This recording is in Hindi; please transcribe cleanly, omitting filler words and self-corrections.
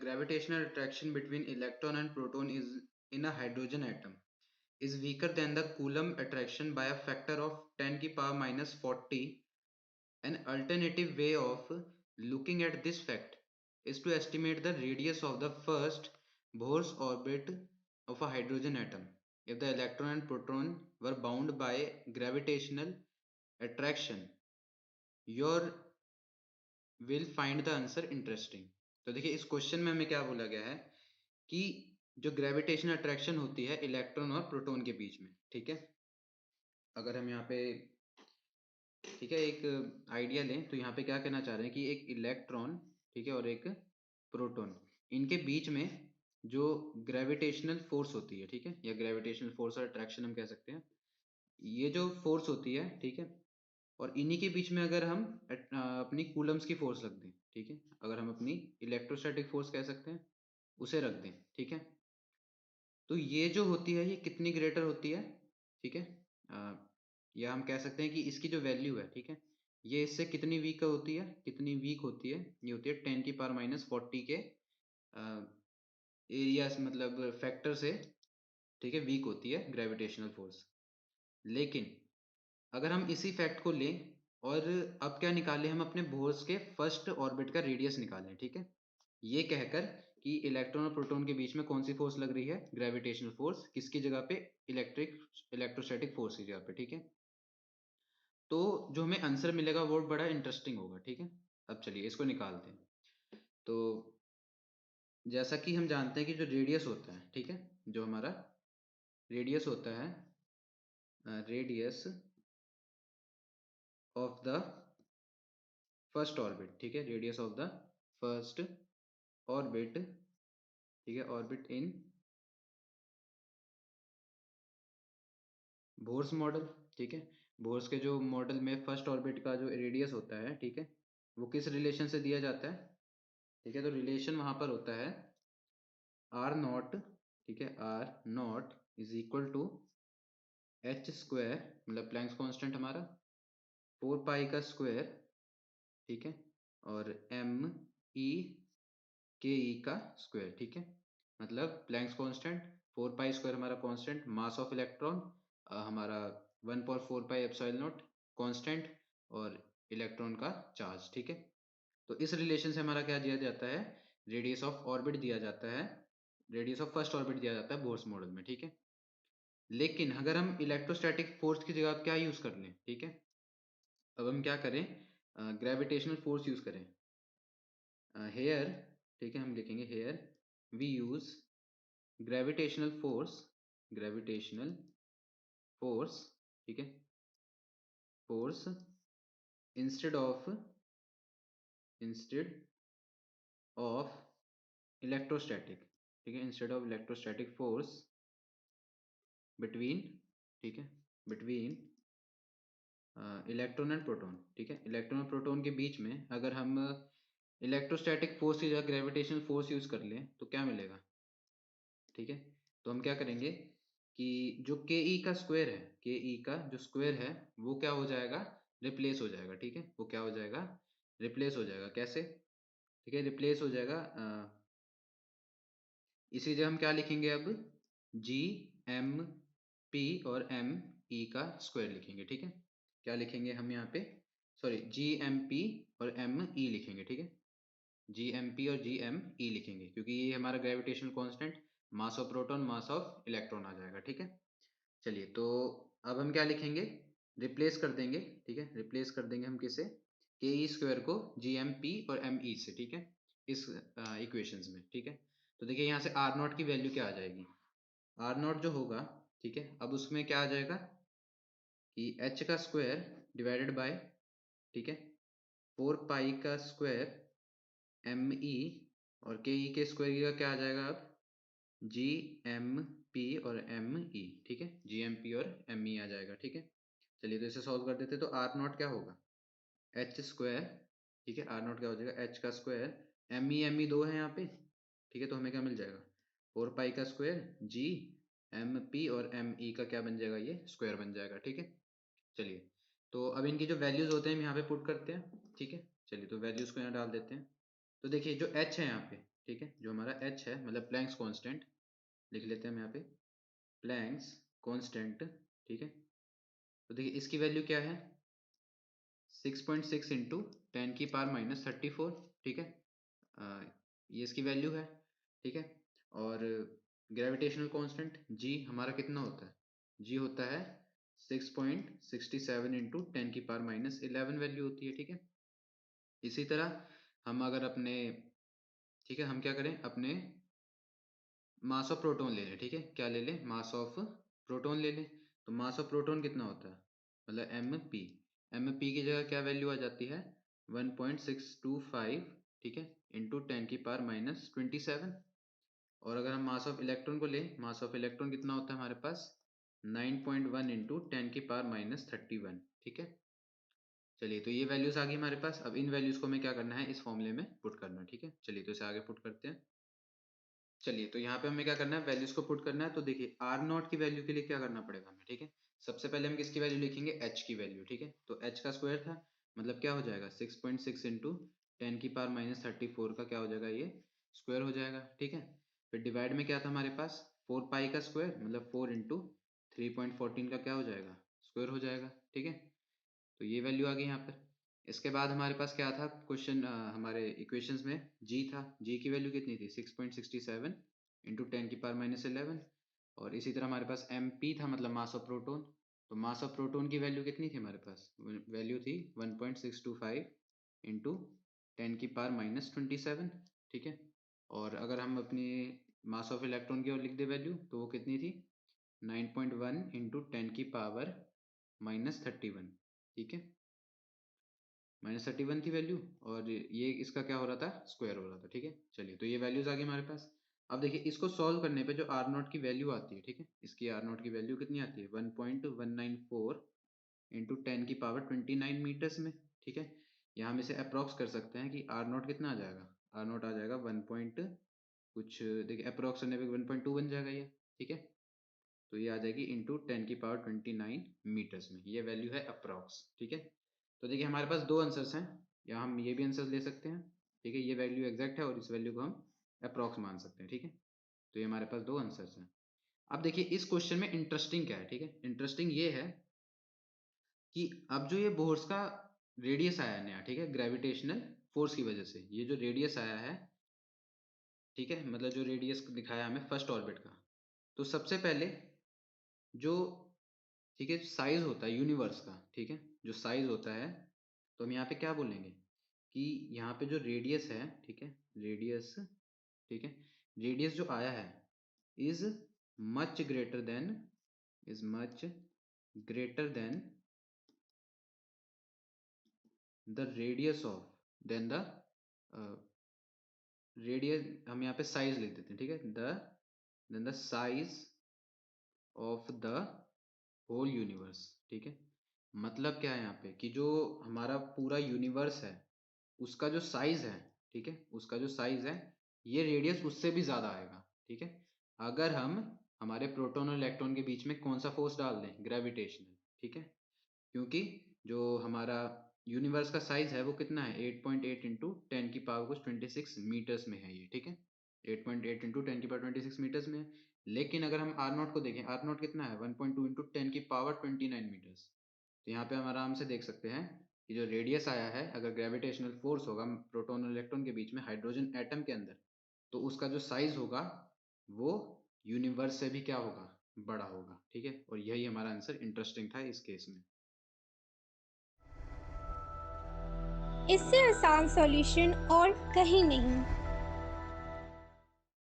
gravitational attraction between electron and proton is in a hydrogen atom is weaker than the Coulomb attraction by a factor of 10 की power minus 40. An alternative way of looking at this fact is to estimate the radius of the first Bohr's orbit of a hydrogen atom. If the electron and proton were bound by gravitational attraction, your will find the answer interesting. तो देखिए इस क्वेश्चन में हमें क्या बोला गया है कि जो ग्रेविटेशनल अट्रैक्शन होती है इलेक्ट्रॉन और प्रोटॉन के बीच में, ठीक है। अगर हम यहाँ पे ठीक है एक आइडिया लें तो यहाँ पे क्या कहना चाह रहे हैं कि एक इलेक्ट्रॉन, ठीक है, और एक प्रोटॉन, इनके बीच में जो ग्रेविटेशनल फोर्स होती है, ठीक है, या ग्रेविटेशनल फोर्स और अट्रैक्शन हम कह सकते हैं, ये जो फोर्स होती है, ठीक है, और इन्हीं के बीच में अगर हम अपनी कूलम्स की फोर्स रख दें, ठीक है, अगर हम अपनी इलेक्ट्रोस्टैटिक फोर्स कह सकते हैं उसे रख दें, ठीक है, तो ये जो होती है ये कितनी ग्रेटर होती है, ठीक है, या हम कह सकते हैं कि इसकी जो वैल्यू है, ठीक है, ये इससे कितनी वीक होती है, कितनी वीक होती है, ये होती है 10 की पावर माइनस 40 के एरिया मतलब फैक्टर से, ठीक है, वीक होती है ग्रेविटेशनल फोर्स। लेकिन अगर हम इसी फैक्ट को लें और अब क्या निकालें, हम अपने बोर्स के फर्स्ट ऑर्बिट का रेडियस निकालें, ठीक है, ये कहकर कि इलेक्ट्रॉन और प्रोटॉन के बीच में कौन सी फोर्स लग रही है, ग्रेविटेशनल फोर्स, किसकी जगह पे, इलेक्ट्रोस्टैटिक फोर्स की जगह पे, ठीक है। तो जो हमें आंसर मिलेगा वो बड़ा इंटरेस्टिंग होगा, ठीक है। अब चलिए इसको निकालते हैं। तो जैसा कि हम जानते हैं कि जो रेडियस होता है, ठीक है, जो हमारा रेडियस होता है, radius of the first orbit, ठीक है, radius of the first orbit, ठीक है, ऑर्बिट इन बोर्स मॉडल, ठीक है, बोर्स के जो मॉडल में फर्स्ट ऑर्बिट का जो रेडियस होता है, ठीक है, वो किस रिलेशन से दिया जाता है, ठीक है, तो रिलेशन वहां पर होता है आर नॉट, ठीक है, R naught is equal to H square, मतलब प्लैंक्स कांस्टेंट हमारा 4 पाई का स्क्वायर, ठीक है, और एम ई के ई का स्क्वायर, ठीक है, मतलब प्लैंक्स कांस्टेंट 4 पाई स्क्वायर हमारा कांस्टेंट, मास ऑफ इलेक्ट्रॉन हमारा 1/4 पाई एप्सिलॉन नॉट कांस्टेंट, और इलेक्ट्रॉन का चार्ज, ठीक है। तो इस रिलेशन से हमारा क्या दिया जाता है, रेडियस ऑफ ऑर्बिट दिया जाता है, रेडियस ऑफ फर्स्ट ऑर्बिट दिया जाता है बोर्स मॉडल में, ठीक है। लेकिन अगर हम इलेक्ट्रोस्टैटिक फोर्स की जगह क्या यूज कर लें, ठीक है, अब हम क्या करें, ग्रेविटेशनल फोर्स यूज करें, हेयर, ठीक है, हम लिखेंगे here we use gravitational force, gravitational force, ठीक है, फोर्स इंस्टेड ऑफ इलेक्ट्रोस्टैटिक, ठीक है, instead of electrostatic force between, ठीक है, बिटवीन इलेक्ट्रॉन एंड प्रोटॉन, ठीक है, इलेक्ट्रॉन और प्रोटॉन के बीच में अगर हम इलेक्ट्रोस्टैटिक फोर्स की जगह ग्रेविटेशनल फोर्स यूज कर लें तो क्या मिलेगा, ठीक है। तो हम क्या करेंगे कि जो के ई का स्क्वायर है, के ई का जो स्क्वायर है वो क्या हो जाएगा, रिप्लेस हो जाएगा, ठीक है, वो क्या हो जाएगा, रिप्लेस हो जाएगा, कैसे, ठीक है, रिप्लेस हो जाएगा, इसी जगह हम क्या लिखेंगे अब, जी एम पी और एम ई का स्क्वायर लिखेंगे, ठीक है, क्या लिखेंगे हम यहाँ पे, सॉरी जी एम पी और एम ई लिखेंगे, ठीक है, जी एम पी और जी एम ई लिखेंगे क्योंकि ये हमारा gravitational constant mass of proton mass of electron आ जाएगा, ठीक है। चलिए तो अब हम क्या लिखेंगे, रिप्लेस कर देंगे, ठीक है, रिप्लेस कर देंगे हम किसे, के ई स्क्वायर को जी एम पी और एम ई से, ठीक है, इस इक्वेशंस में, ठीक है। तो देखिए यहाँ से आर नॉट की वैल्यू क्या आ जाएगी, आर नॉट जो होगा, ठीक है, अब उसमें क्या आ जाएगा कि एच का स्क्वायर डिवाइडेड बाय, ठीक है, 4 पाई का स्क्वायर एम ई और के ई के स्क्वायर का क्या आ जाएगा अब, जी एम पी और एम ई, ठीक है, जी एम पी और एम ई आ जाएगा, ठीक है। चलिए तो इसे सॉल्व कर देते, तो आर नॉट क्या होगा, एच स्क्वायर, ठीक है, आर नॉट क्या हो जाएगा, एच का स्क्वायर, एम ई दो है यहाँ पे, ठीक है, तो हमें क्या मिल जाएगा, 4 पाई का स्क्वायर जी एम पी और एम ई का क्या बन जाएगा, ये स्क्वायर बन जाएगा, ठीक है। चलिए तो अब इनकी जो वैल्यूज होते हैं हम यहाँ पे पुट करते हैं, ठीक है, चलिए तो वैल्यूज को यहाँ डाल देते हैं। तो देखिए जो एच है यहाँ पे, ठीक है, जो हमारा h है मतलब प्लैंक्स कांस्टेंट लिख लेते हैं हम यहाँ पे, प्लैंक्स कांस्टेंट, ठीक है। तो देखिए इसकी वैल्यू क्या है, 6.6 इंटू 10⁻⁻34, ठीक है। ये इसकी वैल्यू है, ठीक है। और ग्रेविटेशनल कांस्टेंट g हमारा कितना होता है, g होता है 6.67 इंटू 10⁻11 वैल्यू होती है, ठीक है। इसी तरह हम अगर अपने, ठीक है, हम क्या करें, अपने मास ऑफ प्रोटॉन ले लें, ठीक है। क्या ले लें, मास ऑफ प्रोटॉन ले लें। तो मास ऑफ प्रोटॉन कितना होता है, मतलब एम पी, एम पी की जगह क्या वैल्यू आ जाती है 1.625, ठीक है, इंटू 10⁻⁻27। और अगर हम मास ऑफ इलेक्ट्रॉन को लें, मास ऑफ इलेक्ट्रॉन कितना होता है हमारे पास 9.1 इंटू 10⁻31, ठीक है। चलिए तो ये वैल्यूज आ गई हमारे पास। अब इन वैल्यूज को हमें क्या करना है, इस फॉर्मूले में पुट करना है, ठीक है। चलिए तो इसे आगे पुट करते हैं। चलिए तो यहाँ पे हमें क्या करना है, वैल्यूज को पुट करना है। तो देखिए आर नॉट की वैल्यू के लिए क्या करना पड़ेगा हमें, ठीक है। सबसे पहले हम किसकी वैल्यू लिखेंगे, एच की वैल्यू, ठीक है। तो एच का स्क्वायर था, मतलब क्या हो जाएगा 6.6 इंटू 10⁻⁻34 का क्या हो जाएगा, ये स्क्वायर हो जाएगा, ठीक है। फिर डिवाइड में क्या था हमारे पास 4 पाई का स्क्वायर, मतलब 4 इंटू 3.14 का क्या हो जाएगा, स्क्वायर हो जाएगा, ठीक है। तो ये वैल्यू आ गई यहाँ पर। इसके बाद हमारे पास क्या था क्वेश्चन, हमारे इक्वेशंस में g था, g की वैल्यू कितनी थी 6.67 इंटू 10⁻11। और इसी तरह हमारे पास mp था, मतलब मास ऑफ प्रोटोन। तो मास ऑफ प्रोटोन की वैल्यू कितनी थी हमारे पास, वैल्यू थी 1.625 इंटू 10⁻⁻27, ठीक है। और अगर हम अपनी मास ऑफ इलेक्ट्रॉन की ओर लिख दे वैल्यू, तो वो कितनी थी 9.1 इंटू 10⁻31, ठीक है, -31 थी वैल्यू। और ये इसका क्या हो रहा था, स्क्वायर हो रहा था, ठीक है। चलिए तो ये वैल्यूज आ गई हमारे पास। अब देखिए इसको सॉल्व करने पे जो आर नॉट की वैल्यू आती है, ठीक है, इसकी आर नॉट की वैल्यू कितनी आती है 1.194 इंटू 10⁻29 मीटर्स में, ठीक है। यहाँ हम इसे अप्रॉक्स कर सकते हैं कि आर नॉट कितना आ जाएगा, आर नॉट आ जाएगा 1 पॉइंट कुछ, देखिए अप्रॉक्स करने पे 1.2 बन जाएगा ये, ठीक है। तो ये आ जाएगी इंटू 10⁻29 मीटर्स में, ये वैल्यू है अप्रॉक्स, ठीक है। तो देखिए हमारे पास दो आंसर्स हैं, या हम ये भी आंसर्स ले सकते हैं, ठीक है। ये वैल्यू एग्जैक्ट है और इस वैल्यू को हम अप्रॉक्स मान सकते हैं, ठीक है। तो ये हमारे पास दो आंसर्स हैं। अब देखिए इस क्वेश्चन में इंटरेस्टिंग क्या है, ठीक है। इंटरेस्टिंग ये है कि अब जो ये बोर्स का रेडियस आया है नया, ठीक है, ग्रेविटेशनल फोर्स की वजह से ये जो रेडियस आया है, ठीक है, मतलब जो रेडियस दिखाया हमें फर्स्ट ऑर्बिट का। तो सबसे पहले जो, ठीक है, साइज होता है यूनिवर्स का, ठीक है, जो साइज होता है, तो हम यहाँ पे क्या बोलेंगे कि यहाँ पे जो रेडियस है, ठीक है, रेडियस, ठीक है, रेडियस जो आया है is much greater than, is much greater than the radius of, then the radius, हम यहाँ पे साइज लिख देते हैं, ठीक है, the then the size of the whole universe, ठीक है। मतलब क्या है यहाँ पे कि जो हमारा पूरा यूनिवर्स है उसका जो साइज है, ठीक है, उसका जो साइज है ये रेडियस उससे भी ज्यादा आएगा, ठीक है। अगर हम हमारे प्रोटॉन और इलेक्ट्रॉन के बीच में कौन सा फोर्स डाल दें, ग्रेविटेशनल, ठीक है। क्योंकि जो हमारा यूनिवर्स का साइज है वो कितना है 8.8 इंटू 10⁻26 मीटर्स में है ये, ठीक है, 8.8 इंटू 10⁻26 मीटर्स में है। लेकिन अगर हम आर नॉट को देखें, आर नॉट कितना है 1.2 इंटू 10⁻29 मीटर्स। तो यहाँ पे हम आराम से देख सकते हैं कि जो रेडियस आया है, अगर ग्रेविटेशनल फोर्स होगा प्रोटॉन और इलेक्ट्रॉन के बीच में हाइड्रोजन एटम के अंदर, तो उसका जो साइज होगा वो यूनिवर्स से भी क्या होगा, बड़ा होगा, ठीक है। और यही हमारा आंसर इंटरेस्टिंग था इस केस में। इससे आसान सॉल्यूशन और कहीं नहीं।